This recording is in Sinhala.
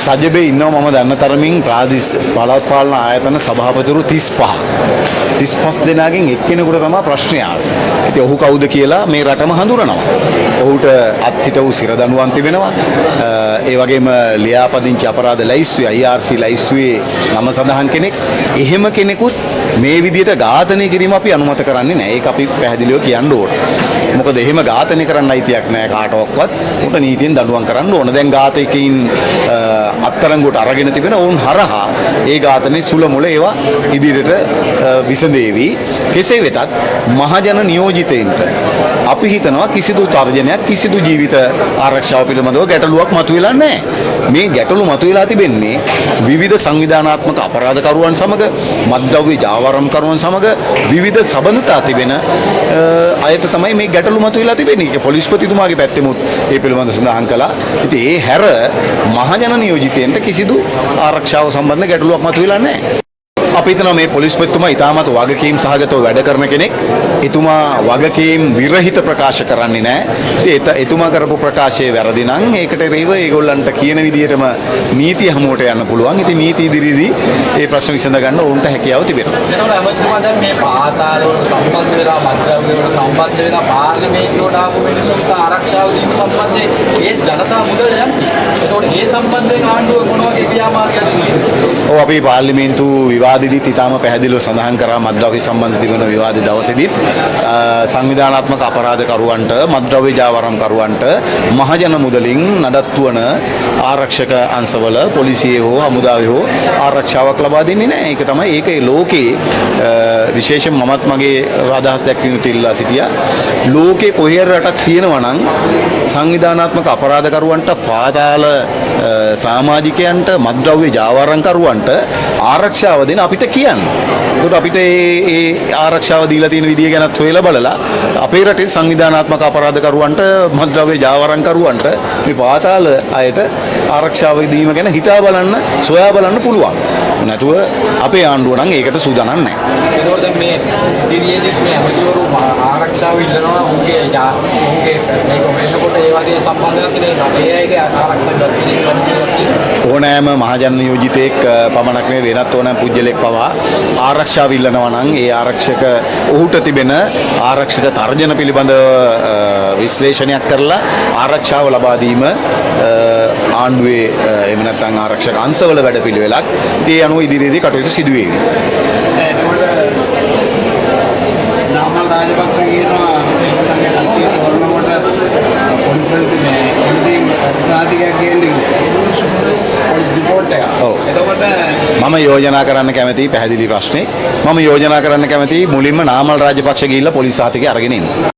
සජබේ ඉන්නවා මම දන්න තරමින් පළාත් පාලන ආයතන සභාපතිවරු 35 දෙනාගෙන් එක්කෙනෙකුට තමයි ප්‍රශ්නය ආවේ. ඉතින් ඔහු කවුද කියලා මේ රටම හඳුනනවා. ඔහුට අත්හිට වූ සිරදඬුවම් තිබෙනවා. ඒ වගේම ලියාපදිංචි අපරාධ ලැයිස්තුවේ IRC ලැයිස්තුවේ නම සඳහන් කෙනෙක්. එහෙම කෙනෙකුත් මේ විදිහට ඝාතනය කිරීම අපි අනුමත කරන්නේ නැහැ. ඒක අපි පැහැදිලිව කියන්න ඕනේ. මොකද එහෙම ඝාතනය කරන්න අයිතියක් නැහැ කාටවත්. උන්ට නීතියෙන් දඬුවම් කරන්න ඕන. දැන් ඝාතකයින් අත්තරංගුවට අරගෙන තිබෙන ඔවුන් හරහා ඒ ඝාතනයේ සුල මුල ඒවා ඉදිරියට විසඳේවි. කෙසේ වෙතත් මහජන නියෝජිතයින්ට අපි හිතනවා කිසිදු තර්ජනයක් කිසිදු ජීවිත ආරක්ෂාව පිළිබඳව ගැටලුවක් මතුවෙලා නැහැ. මේ ගැටලු මතුවලා තිබෙන්නේ විවිධ සංවිධානාත්මක අපරාධකරුවන් සමග මත්ද්‍රව්‍ය ජාවාරම්කරුවන් සමග විවිධ සබඳතා තිබෙන අයට තමයි මේ ගැටලු මතුවලා තිබෙන්නේ. ඒක පොලිස්පතිතුමාගේ පැත්තෙමුත් ඒ පිළිබඳව සඳහන් කළා. ඉතින් ඒ හැර මහජන නියෝජිතයන්ට කිසිදු ආරක්ෂාව සම්බන්ධ ගැටලුවක් මතුවලා නැහැ. අපි හිතනවා මේ පොලිස්පතිතුමා ඉතාමත් වගකීම් සහගතව වැඩ කරන කෙනෙක්. එතුමා වගකීම් විරහිත ප්‍රකාශ කරන්නේ නැහැ. ඉතින් එතුමා කරපු ප්‍රකාශයේ වැරදි නම් ඒකට රේව ඒගොල්ලන්ට කියන විදිහටම නීතිය හමුවට යන්න පුළුවන්. ඉතින් නීති ඉදිරියේදී මේ ප්‍රශ්න විසඳ ගන්න ඕන්ට හැකියාව තිබෙනවා. එතකොට අමතුමා දැන් මේ පාතාල වලට සම්බන්ධ වෙලා මත්ද්‍රව්‍ය වලට සම්බන්ධ වෙලා පාර්ලිමේන්තුවට ආපු මිනිස්සුන්ට ආරක්ෂාව දීම සම්බන්ධයෙන් ඒ ජනතා මුදල යන්නේ. එතකොට ඒ සම්බන්ධයෙන් ආණ්ඩුව මොන වගේ ක්‍රියාමාර්ගයක්ද තියෙන්නේ? ඔව් අපි පාර්ලිමේන්තු විවාදෙදිත් ඉතාම පැහැදිලිව සඳහන් කරා මත්ද්‍රව්‍ය සම්බන්ධ තිබෙන විවාද දවසේදීත් සංවිධානාත්මක අපරාධකරුවන්ට මත්ද්‍රව්‍ය ජාවාරම්කරුවන්ට මහජන මුදලින් නඩත්තු වන ආරක්ෂක අංශවල පොලිසිය හෝ හමුදාවේ හෝ ආරක්ෂාවක් ලබා දෙන්නේ නැහැ. ඒක තමයි ඒකේ ලෝකේ විශේෂයෙන් මමත් මගේ අදහස් දැක්වීමට ඉල්ලා සිටියා. ලෝකේ කොහේ රටක් තියෙනවා නම් සංවිධානාත්මක අපරාධකරුවන්ට පාතාල සමාජිකයන්ට මත්ද්‍රව්‍ය ජාවාරම්කරුවන්ට ආරක්ෂාව දෙන අපිට කියන්න. ඒකට අපිට ඒ ආරක්ෂාව දීලා තියෙන විදිය ගැනත් හොයලා බලලා අපේ රටේ සංවිධානාත්මක අපරාධකරුවන්ට මත්ද්‍රව්‍ය ජාවාරම්කරුවන්ට මේ පාතාල අයට ආරක්ෂාව දීම ගැන හිතා බලන්න සොයා බලන්න පුළුවන්. නැතුව අපේ ආණ්ඩුව නම් ඒකට සූදානම් නැහැ. එතකොට දැන් මේ ඉදිරියේදී මේ අමතිවරු ආරක්ෂාව ඉල්ලනවා උන්ගේ මේක වෙනකොට ඒ වගේ සම්බන්ධයක් තියෙනවා. ඒ අයගේ ආරක්ෂාව ගන්න ඕනෑම මහජන නියෝජිතයෙක් පමණක් නෙවෙයි වෙනත් ඕනෑම පුජ්‍යලෙක් පවා ආරක්ෂාව ඉල්ලනවා නම් ඒ ආරක්ෂක ඔහුට තිබෙන ආරක්ෂක තර්ජන පිළිබඳව විශ්ලේෂණයක් කරලා ආරක්ෂාව ලබා දීම ආණ්ඩුවේ එහෙම නැත්නම් ආරක්ෂක අංශවල වැඩපිළිවෙලක්. ඒ අනුව ඉදිරියේදී කටයුතු සිදු වේවි. නාමල් රාජපක්ෂ කියනවා මේ කල්තිය කරනකොට පොලිස් මේ එන්ජින් ප්‍රාතිකයක් කියන්නේ පොලිස් රිපෝට් එක. එතකොට මම යෝජනා කරන්න කැමති පැහැදිලි ප්‍රශ්නේ. මම යෝජනා කරන්න කැමති මුලින්ම නාමල් රාජපක්ෂ ගිහිල්ලා පොලිස් සහතිකය අරගෙන එන්න.